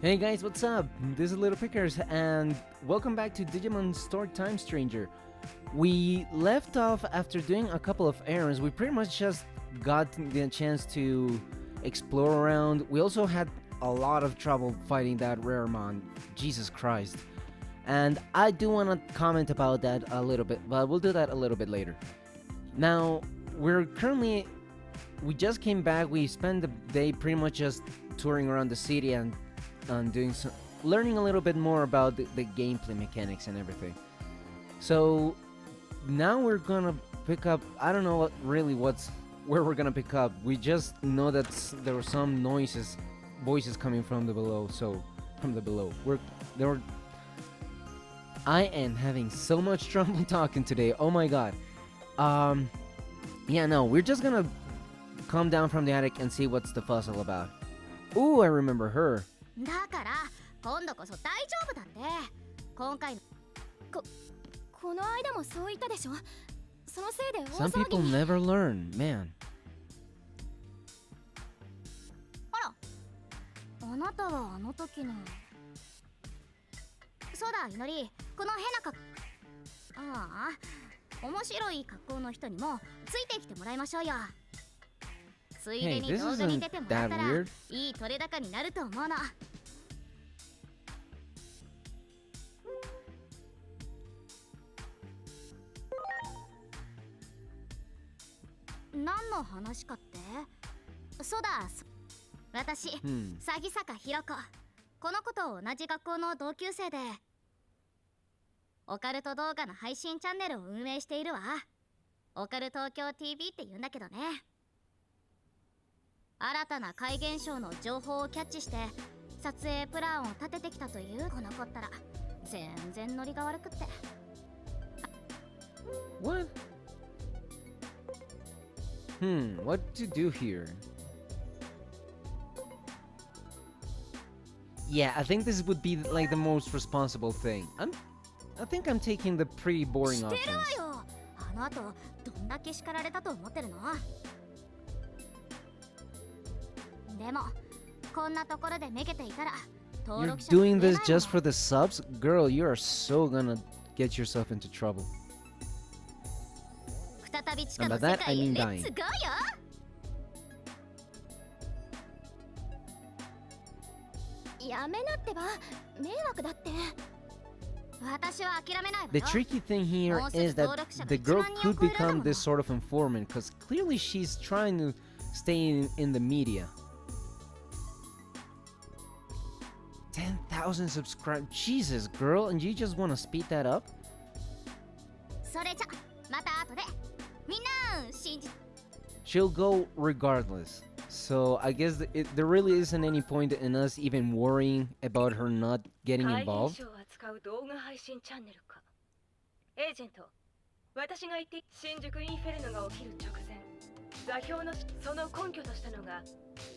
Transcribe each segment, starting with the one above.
Hey guys, what's up? This is Little Pickers, and welcome back to Digimon Store Time Stranger. We left off after doing a couple of errands. We pretty much just got the chance to explore around. We also had a lot of trouble fighting that Raremon. Jesus Christ. And I do want to comment about that a little bit, but we'll do that a little bit later. Now, we just came back. We spent the day pretty much just touring around the city and doing some, learning a little bit more about the gameplay mechanics and everything. So now we're gonna pick up. I don't know where we're gonna pick up. We just know that there were some voices coming from the below. So from the below, I am having so much trouble talking today. Oh my god. Yeah, no, we're just gonna come down from the attic and see what's the fuss all about. Ooh, I remember her. だから今度こそ大丈夫だって今回のこの間もそう言ったでしょそのせいで大 Some 騒 people ぎ never learn, man. あらあなたはあの時のそうだいのりこの変なああ面白い格好の人にもついてきてもらいましょうよついでに Hey, this 動画に isn't 出てもら that ったら weird. いい取れ高になると思うの何の話かってそうだ私、詐坂ひろ子この子と同じ学校の同級生でオカルト動画の配信チャンネルを運営しているわオカル東京 TV って言うんだけどね新たな怪現象の情報をキャッチして撮影プランを立ててきたというこの子ったら全然ノリが悪くって What? What to do here? Yeah, I think this would be like the most responsible thing. I think I'm taking the pretty boring してる options. わよあの後どんだけ叱られたと思ってるのでもこんなところでめげていたら登 You're 録者が増え doing ない this も just の for the subs? Girl, you are so gonna get yourself into trouble. 再び地下 And の by 世 that, 界 I へ mean レッ dying. ツゴーよやめなってば迷惑だって私は諦めないわよ The tricky thing here is that the girl could become this sort of informant because clearly she's trying to stay in the media. 10,000 subscribers. Jesus, girl, and you just want to speed that up? それじゃまた後でみんな信じ She'll go regardless. So I guess there really isn't any point in us even worrying about her not getting involved. 動画配信チャンネルかエージェント私が言って新宿インフェルノが起きる直前座標のその根拠としたのが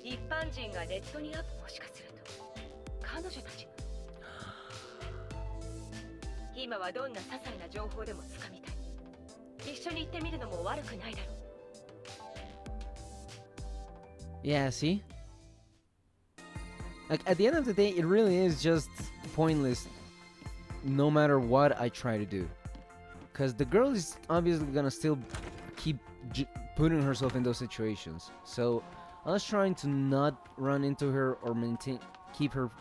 一般人がネットにアップもしかすると彼女たち今はどんな些細な情報でもつかみたい一緒に行ってみるのも悪くないだろう Yeah, see? Like, at the end of the day, it really is just pointless no matter what I try to do. Because the girl is obviously gonna still keep putting herself in those situations. So, us trying to not run into her or keep her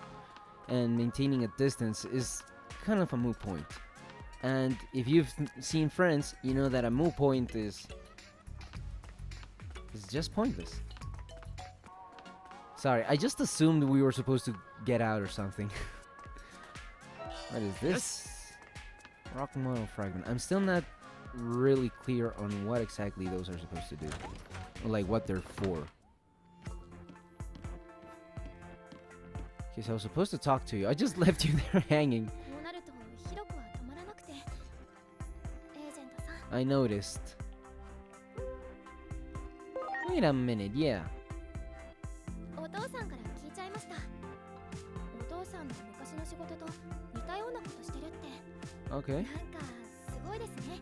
and maintaining a distance is kind of a moot point. And if you've seen Friends, you know that a moot point is just pointless. Sorry, I just assumed we were supposed to get out or something. What is this? Rock model fragment. I'm still not really clear on what exactly those are supposed to do. Or like what they're for. Okay, so I was supposed to talk to you. I just left you there hanging. こうなるとひろこは止まらなくてエージェントさん I noticed. Wait a minute, yeah. お父さんから聞いちゃいましたお父さんの昔の仕事と似たようなことしてるって Okay. なんかすごいですね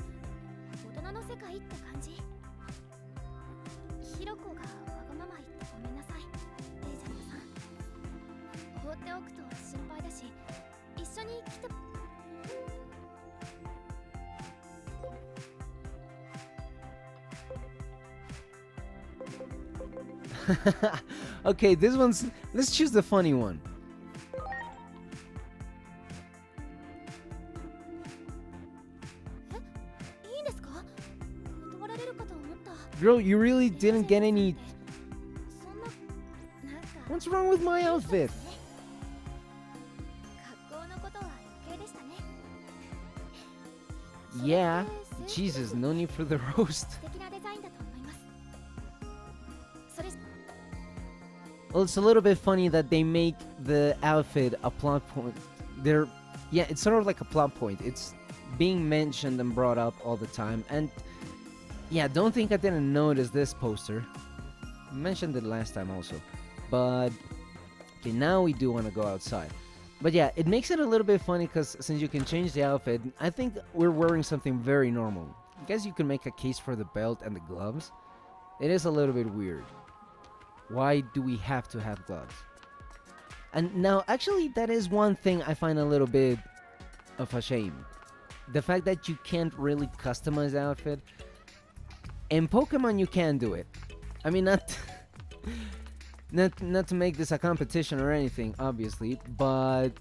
大人の世界って感じひろこがわがまま言ってごめんなさいエージェントさん放っておおくと心配だし、一緒に来て。Okay, this one's. Let's choose the funny one. Girl, you really didn't get any. What's wrong with my outfit? Yeah, Jesus, no need for the roast. Well, it's a little bit funny that they make the outfit a plot point. Yeah, it's sort of like a plot point. It's being mentioned and brought up all the time. And yeah, don't think I didn't notice this poster. I mentioned it last time also. But okay, now we do want to go outside. But yeah, it makes it a little bit funny because since you can change the outfit, I think we're wearing something very normal. I guess you can make a case for the belt and the gloves. It is a little bit weird. Why do we have to have gloves? And now, actually, that is one thing I find a little bit of a shame. The fact that you can't really customize the outfit. In Pokemon, you can do it. I mean, not to make this a competition or anything, obviously, but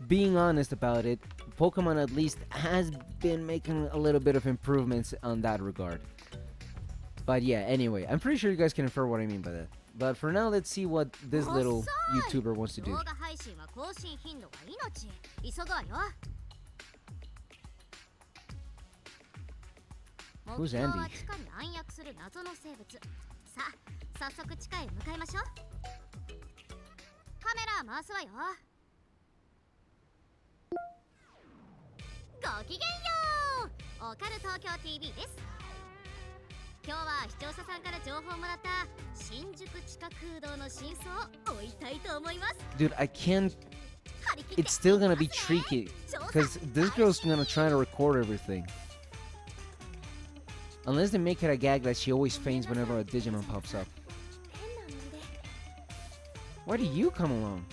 being honest about it, Pokemon at least has been making a little bit of improvements on that regard. But yeah, anyway, I'm pretty sure you guys can infer what I mean by that. But for now, let's see what this little YouTuber wants to do. Who's Andy? TV です。今日は視聴者さんから情報をもらった新宿地下空洞の真相を追いたいと思います。 Dude, I can't. It's still gonna be tricky because this girl's gonna try to record everything. Unless they make it a gag that she always faints whenever a Digimon pops up. Why do you come along?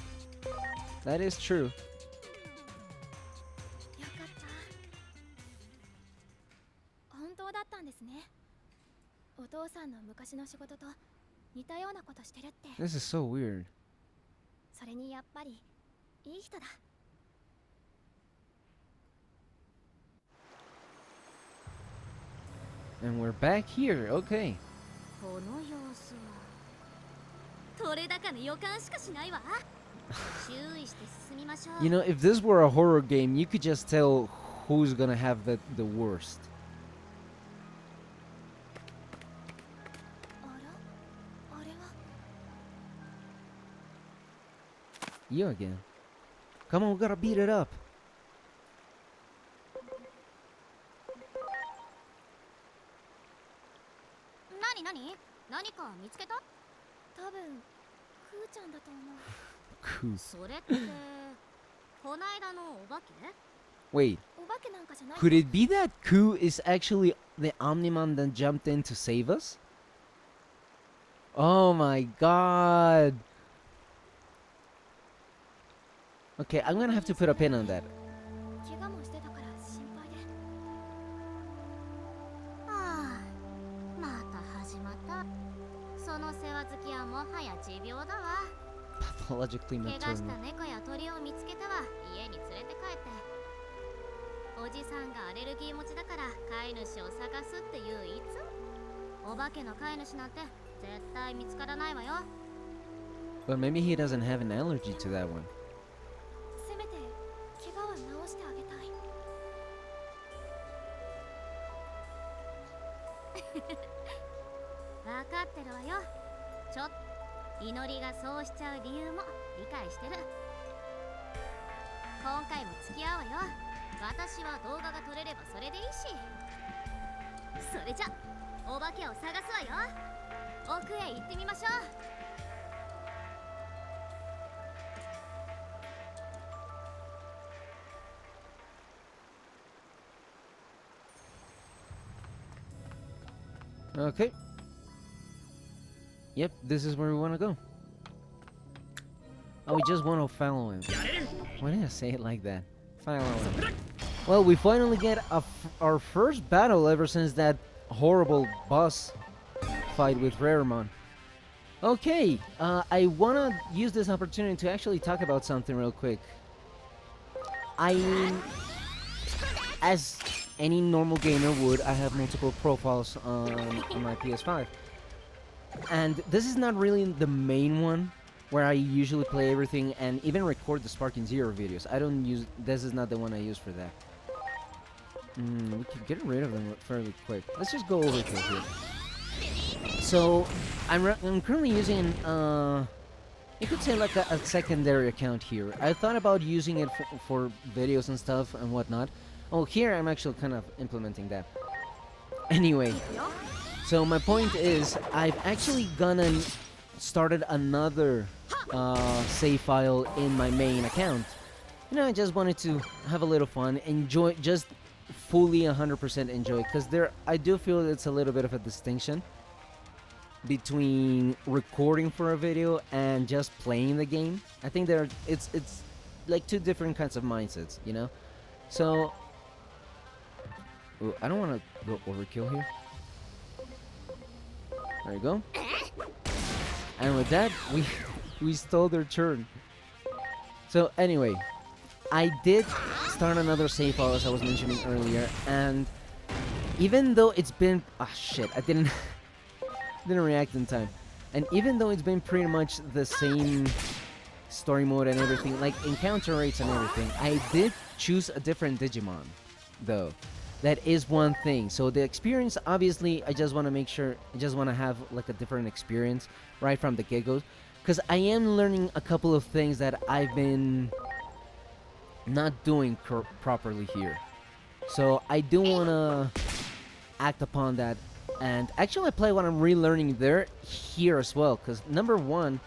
That is true. This is so weird. And we're back here, okay. You know, if this were a horror game, you could just tell who's gonna have the worst. You again. Come on, we gotta beat it up. Wait, could it be that Ku is actually the Omnimon that jumped in to save us? Oh my god. Okay, I'm gonna have to put a pin on that. Pathologically maternal. But maybe he doesn't have an allergy to that one. Okay. Yep, this is where we want to go. Oh, we just want to follow him. Why did I say it like that? Follow him. Well, we finally get our first battle ever since that horrible boss fight with Raremon. Okay, I wanna use this opportunity to actually talk about something real quick. As any normal gamer would, I have multiple profiles on my PS5. And this is not really the main one where I usually play everything and even record the Sparking Zero videos. I don't use, this is not the one I use for that. We can get rid of them fairly quick. Let's just go over to here. So, I'm currently using, you could say like a secondary account here. I thought about using it for videos and stuff and whatnot. Oh, here I'm actually kind of implementing that. Anyway, so my point is, I've actually started another save file in my main account. You know, I just wanted to have a little fun, enjoy, just fully 100% enjoy, because I do feel it's a little bit of a distinction between recording for a video and just playing the game. I think it's like two different kinds of mindsets, you know. So ooh, I don't want to go overkill here. There you go. And with that, we stole their turn. So anyway, I did start another save file as I was mentioning earlier, and even though it's been shit, I didn't react in time. And even though it's been pretty much the same story mode and everything, like encounter rates and everything, I did choose a different Digimon, though. That is one thing. So the experience, obviously, I just want to make sure, I just want to have like a different experience right from the get-go, because I am learning a couple of things that I've been not doing properly here. So I do want to act upon that and actually apply what I'm relearning here as well, because number one,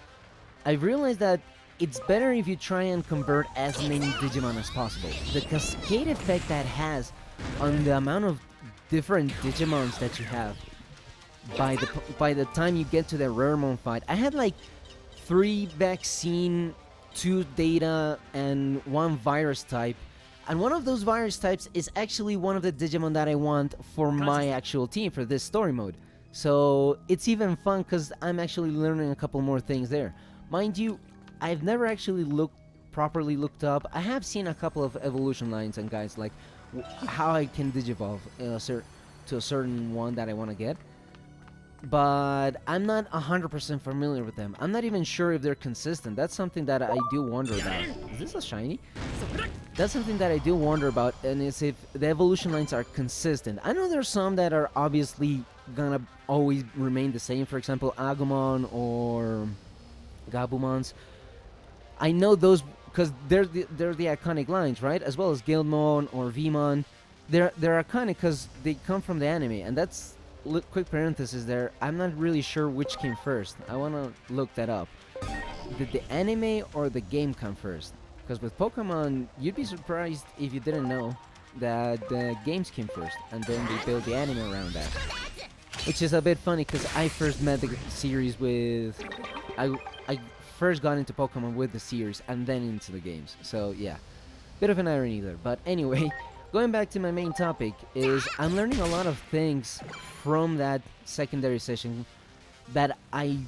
I realized that it's better if you try and convert as many Digimon as possible. The cascade effect that has on the amount of different Digimons that you have by the time you get to the Raremon fight. I had like 3 vaccine, 2 data, and 1 virus type. And one of those virus types is actually one of the Digimon that I want for my actual team for this story mode. So it's even fun because I'm actually learning a couple more things there. Mind you, I've never actually properly looked up. I have seen a couple of evolution lines and guides, like how I can digivolve to a certain one that I want to get. But I'm not 100% familiar with them. I'm not even sure if they're consistent. That's something that I do wonder about. Is this a shiny? That's something that I do wonder about, and is if the evolution lines are consistent. I know there's some that are obviously gonna always remain the same. For example, Agumon or Gabumons. I know those because they're the iconic lines, right? As well as Guildmon or Vmon. They're iconic because they come from the anime, and that's quick parenthesis there. I'm not really sure which came first. I want to look that up. Did the anime or the game come first? Because with Pokemon, you'd be surprised if you didn't know that the games came first, and then they built the anime around that. Which is a bit funny because I first met the series with... I first got into Pokemon with the series and then into the games. So yeah, bit of an irony there. But anyway, going back to my main topic is I'm learning a lot of things from that secondary session that I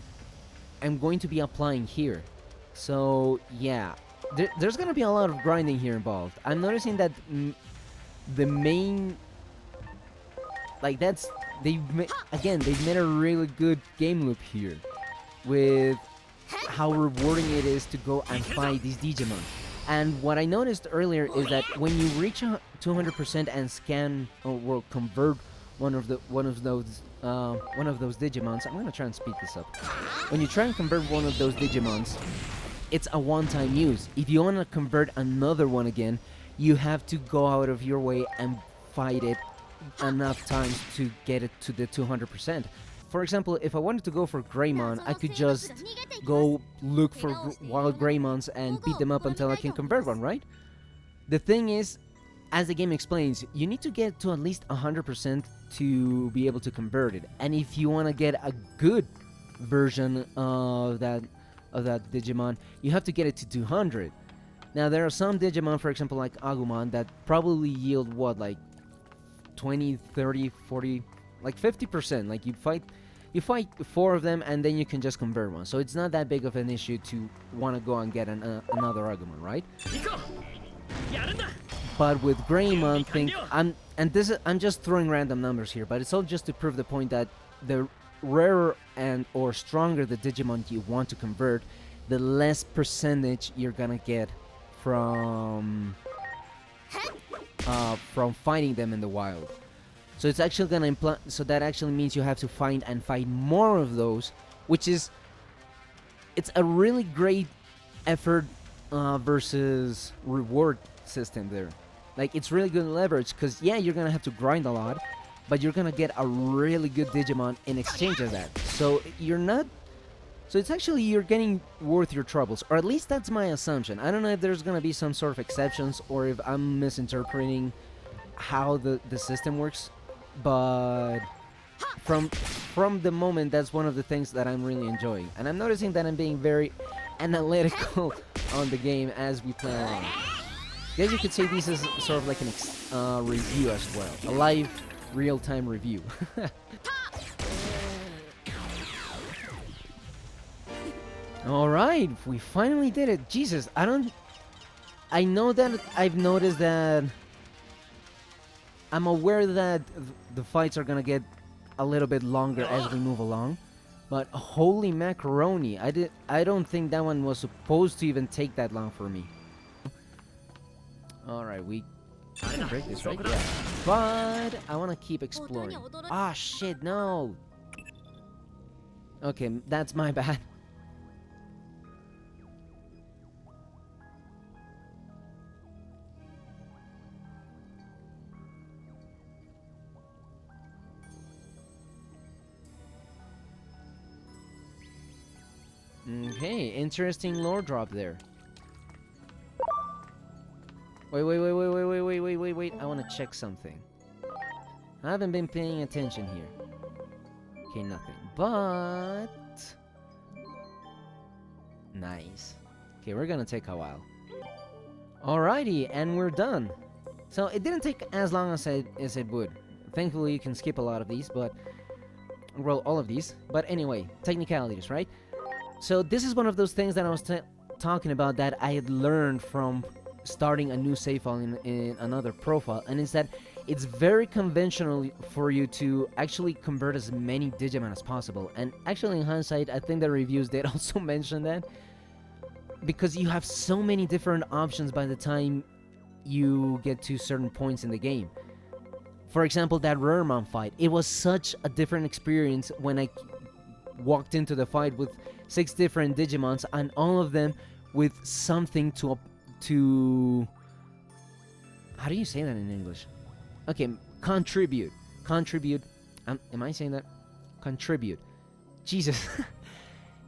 am going to be applying here. So yeah, there's gonna be a lot of grinding here involved. I'm noticing that the main, like they've made a really good game loop here with how rewarding it is to go and fight these Digimon. And what I noticed earlier is that when you reach 200% and scan or convert one of those Digimons, I'm gonna try and speed this up. When you try and convert one of those Digimons, it's a one-time use. If you wanna convert another one again, you have to go out of your way and fight it enough times to get it to the 200%. For example, if I wanted to go for Greymon, I could just go look for wild Greymons and beat them up until I can convert one, right? The thing is, as the game explains, you need to get to at least 100% to be able to convert it. And if you want to get a good version of that of that Digimon, you have to get it to 200. Now there are some Digimon, for example like Agumon, that probably yield what, like 20, 30, 40, like 50%. Like you fight 4 of them and then you can just convert one. So it's not that big of an issue to want to go and get another Agumon, right? But with Greymon, I'm just throwing random numbers here, but it's all just to prove the point that the rarer and or stronger the Digimon you want to convert, the less percentage you're gonna get from fighting them in the wild. So it's actually gonna imply, so that actually means you have to find and fight more of those, which is, it's a really great effort versus reward system there. Like, it's really good leverage, because yeah, you're gonna have to grind a lot, but you're gonna get a really good Digimon in exchange of that. So it's actually, you're getting worth your troubles, or at least that's my assumption. I don't know if there's gonna be some sort of exceptions, or if I'm misinterpreting how the system works, but from the moment, that's one of the things that I'm really enjoying. And I'm noticing that I'm being very analytical on the game as we play along. I guess you could say this is sort of like an review as well. A live, real-time review. Alright, we finally did it. Jesus, I know that I've noticed that... I'm aware that the fights are gonna get a little bit longer as we move along. But holy macaroni, I don't think that one was supposed to even take that long for me. Alright, we can break this, right? Yeah. But I want to keep exploring. Ah, shit, no! Okay, that's my bad. Okay, interesting lore drop there. Wait, I want to check something. I haven't been paying attention here. Okay, nothing. But... nice. Okay, we're gonna take a while. Alrighty, and we're done. So, it didn't take as long as it would. Thankfully, you can skip a lot of these, but... well, all of these. But anyway, technicalities, right? So, this is one of those things that I was talking about that I had learned from starting a new save file in another profile, and it's that it's very conventional for you to actually convert as many Digimon as possible. And actually, in hindsight, I think the reviews did also mention that, because you have so many different options by the time you get to certain points in the game. For example, that Raremon fight, it was such a different experience when I walked into the fight with 6 different Digimons, and all of them with something to how do you say that in English? Okay, contribute. Am I saying that? Contribute. Jesus.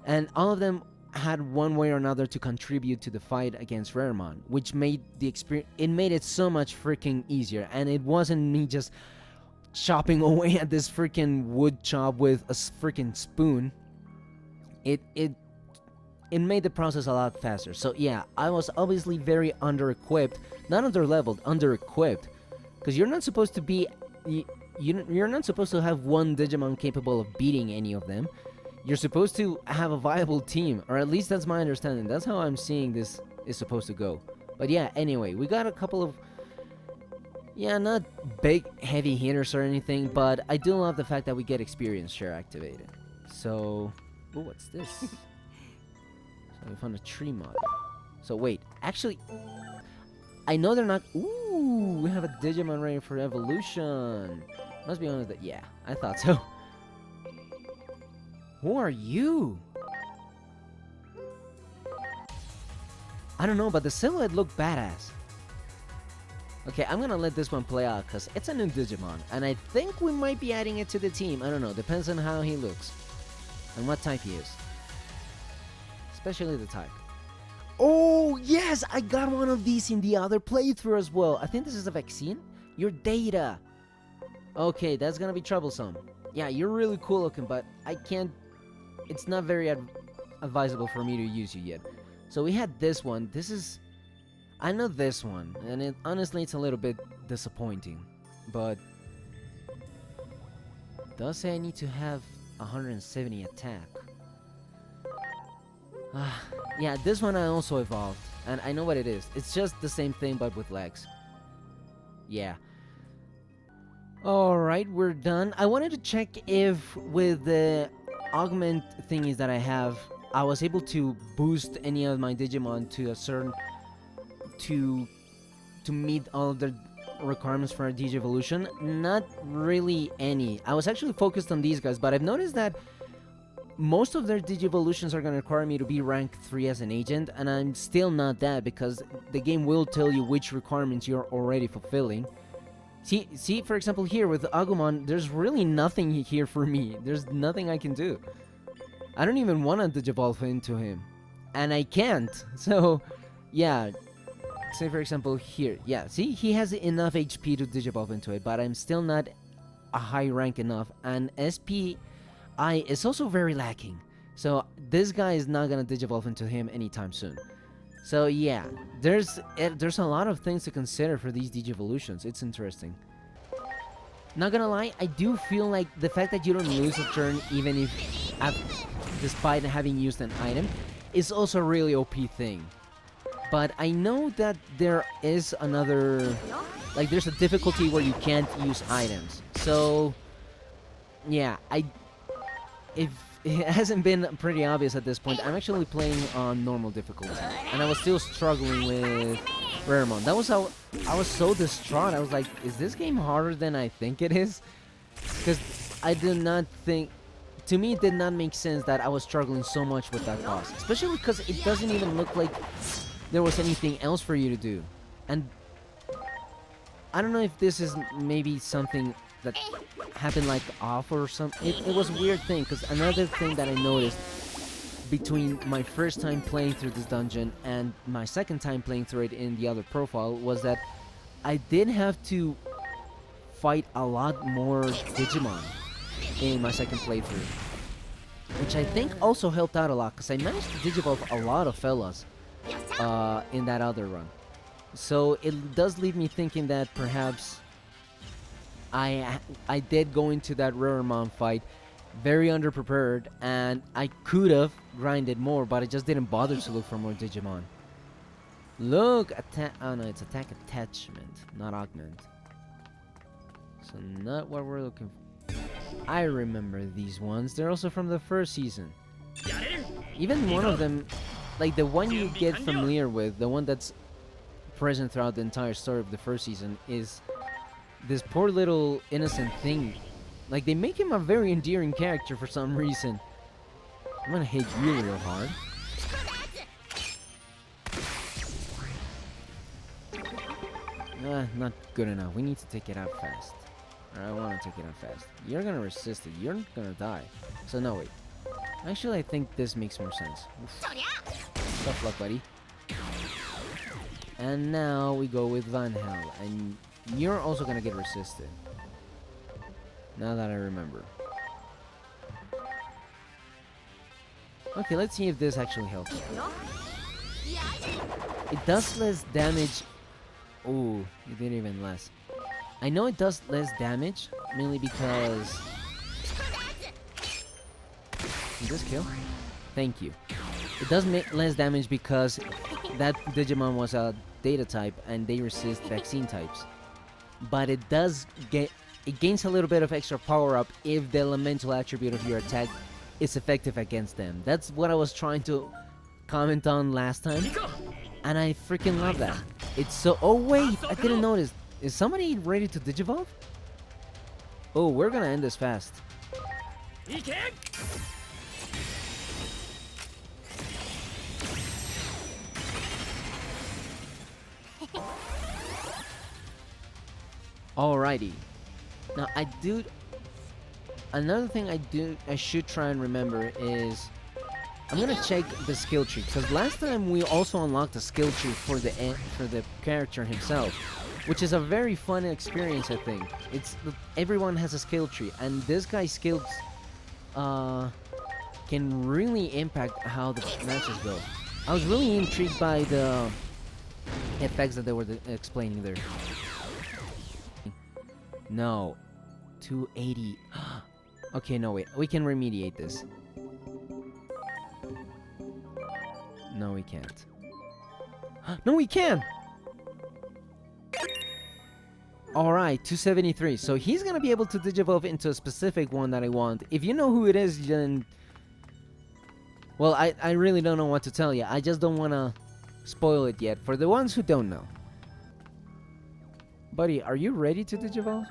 And all of them had one way or another to contribute to the fight against Raremon, which made the experience, it made it so much freaking easier. And it wasn't me just chopping away at this freaking wood chop with a freaking spoon. It made the process a lot faster. So yeah, I was obviously very under-equipped. Not under-leveled, under-equipped. Because you're not supposed to be... You're not supposed to have one Digimon capable of beating any of them. You're supposed to have a viable team. Or at least that's my understanding. That's how I'm seeing this is supposed to go. But yeah, anyway, we got a couple of... yeah, not big, heavy hitters or anything. But I do love the fact that we get experience share activated. So... oh, what's this? So we found a tree mod. So wait, actually, I know they're not... ooh, we have a Digimon ready for evolution. Must be honest that... yeah, I thought so. Who are you? I don't know, but the silhouette looked badass. Okay, I'm gonna let this one play out, because it's a new Digimon. And I think we might be adding it to the team. I don't know, depends on how he looks. And what type he is. Especially the type. Oh, yes! I got one of these in the other playthrough as well. I think this is a vaccine. Your data. Okay, that's gonna be troublesome. Yeah, you're really cool looking, but I can't... it's not very advisable for me to use you yet. So we had this one. This is... I know this one, and honestly it's a little bit disappointing. But... does say I need to have 170 attack. Yeah, this one I also evolved, and I know what it is. It's just the same thing but with legs. Yeah. Alright, we're done. I wanted to check if with the augment thingies that I have, I was able to boost any of my Digimon to a certain... to meet all of the requirements for a Digivolution. Not really any. I was actually focused on these guys, but I've noticed that most of their Digivolutions are going to require me to be rank 3 as an agent, and I'm still not that because the game will tell you which requirements you're already fulfilling. See, for example, here with Agumon, there's really nothing here for me. There's nothing I can do. I don't even want to Digivolve into him. And I can't. So, yeah. Say, for example, here. Yeah, see, he has enough HP to Digivolve into it, but I'm still not a high rank enough. And SPI is also very lacking. So, this guy is not going to Digivolve into him anytime soon. So yeah, there's a lot of things to consider for these Digivolutions. It's interesting. Not gonna lie, I do feel like the fact that you don't lose a turn even if, despite having used an item, is also a really OP thing. But I know that there is another, like there's a difficulty where you can't use items. So yeah, if it hasn't been pretty obvious at this point, I'm actually playing on normal difficulty, and I was still struggling with Raremon. That was how I was so distraught. I was like, is this game harder than I think it is? Because I did not think, to me it did not make sense that I was struggling so much with that boss, especially because it doesn't even look like there was anything else for you to do. And I don't know if this is maybe something that happened like off or something. It was a weird thing, because another thing that I noticed between my first time playing through this dungeon and my second time playing through it in the other profile was that I did have to fight a lot more Digimon in my second playthrough, which I think also helped out a lot, because I managed to Digivolve a lot of fellas in that other run. So it does leave me thinking that perhaps I did go into that Raremon fight very underprepared, and I could have grinded more, but I just didn't bother to look for more Digimon. Look, oh no, it's attack attachment, not augment. So not what we're looking for. I remember these ones. They're also from the first season. Even one of them, like the one you get familiar with, the one that's present throughout the entire story of the first season, is this poor little innocent thing. Like, they make him a very endearing character for some reason. I'm gonna hit you real hard. Not good enough. We need to take it out fast. I want to take it out fast. You're gonna resist it. You're gonna die. So no, wait. Actually, I think this makes more sense. Oof. Tough luck, buddy. And now we go with Van Hel, and you're also gonna get resisted. Now that I remember. Okay, let's see if this actually helps. It does less damage. Ooh, it did even less. I know it does less damage, mainly because... Did this kill? Thank you. It does make less damage because that Digimon was a data type and they resist vaccine types. But it does get... It gains a little bit of extra power up if the elemental attribute of your attack is effective against them. That's what I was trying to comment on last time. And I freaking love that. It's so... Oh wait, I didn't notice. Is somebody ready to Digivolve? Oh, we're gonna end this fast. Alrighty. Now I do... Another thing I should try and remember is... I'm gonna check the skill tree, because last time we also unlocked a skill tree for the character himself, which is a very fun experience. I think it's everyone has a skill tree, and this guy's skills can really impact how the matches go. I was really intrigued by the effects that they were explaining there. No. 280. Okay, no, wait. We can remediate this. No, we can't. No, we can! Alright, 273. So he's gonna be able to digivolve into a specific one that I want. If you know who it is, then... Well, I really don't know what to tell you. I just don't want to spoil it yet for the ones who don't know. Buddy, are you ready to digivolve?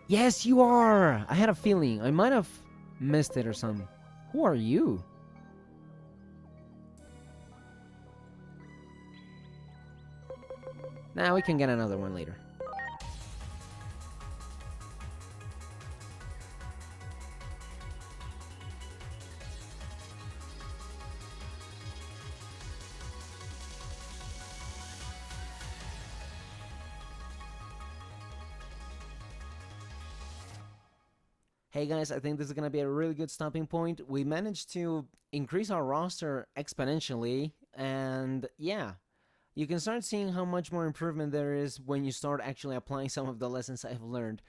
Yes, you are! I had a feeling. I might have missed it or something. Who are you? Nah, we can get another one later. Hey guys, I think this is gonna be a really good stopping point. We managed to increase our roster exponentially, and yeah, you can start seeing how much more improvement there is when you start actually applying some of the lessons I've learned.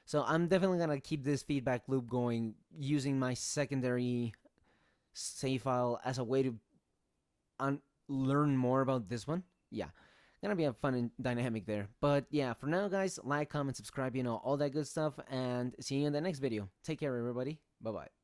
So I'm definitely gonna keep this feedback loop going, using my secondary save file as a way to learn more about this one. Yeah, gonna be a fun dynamic there. But yeah, for now guys, like, comment, subscribe, you know, all that good stuff, and see you in the next video. Take care everybody. Bye bye.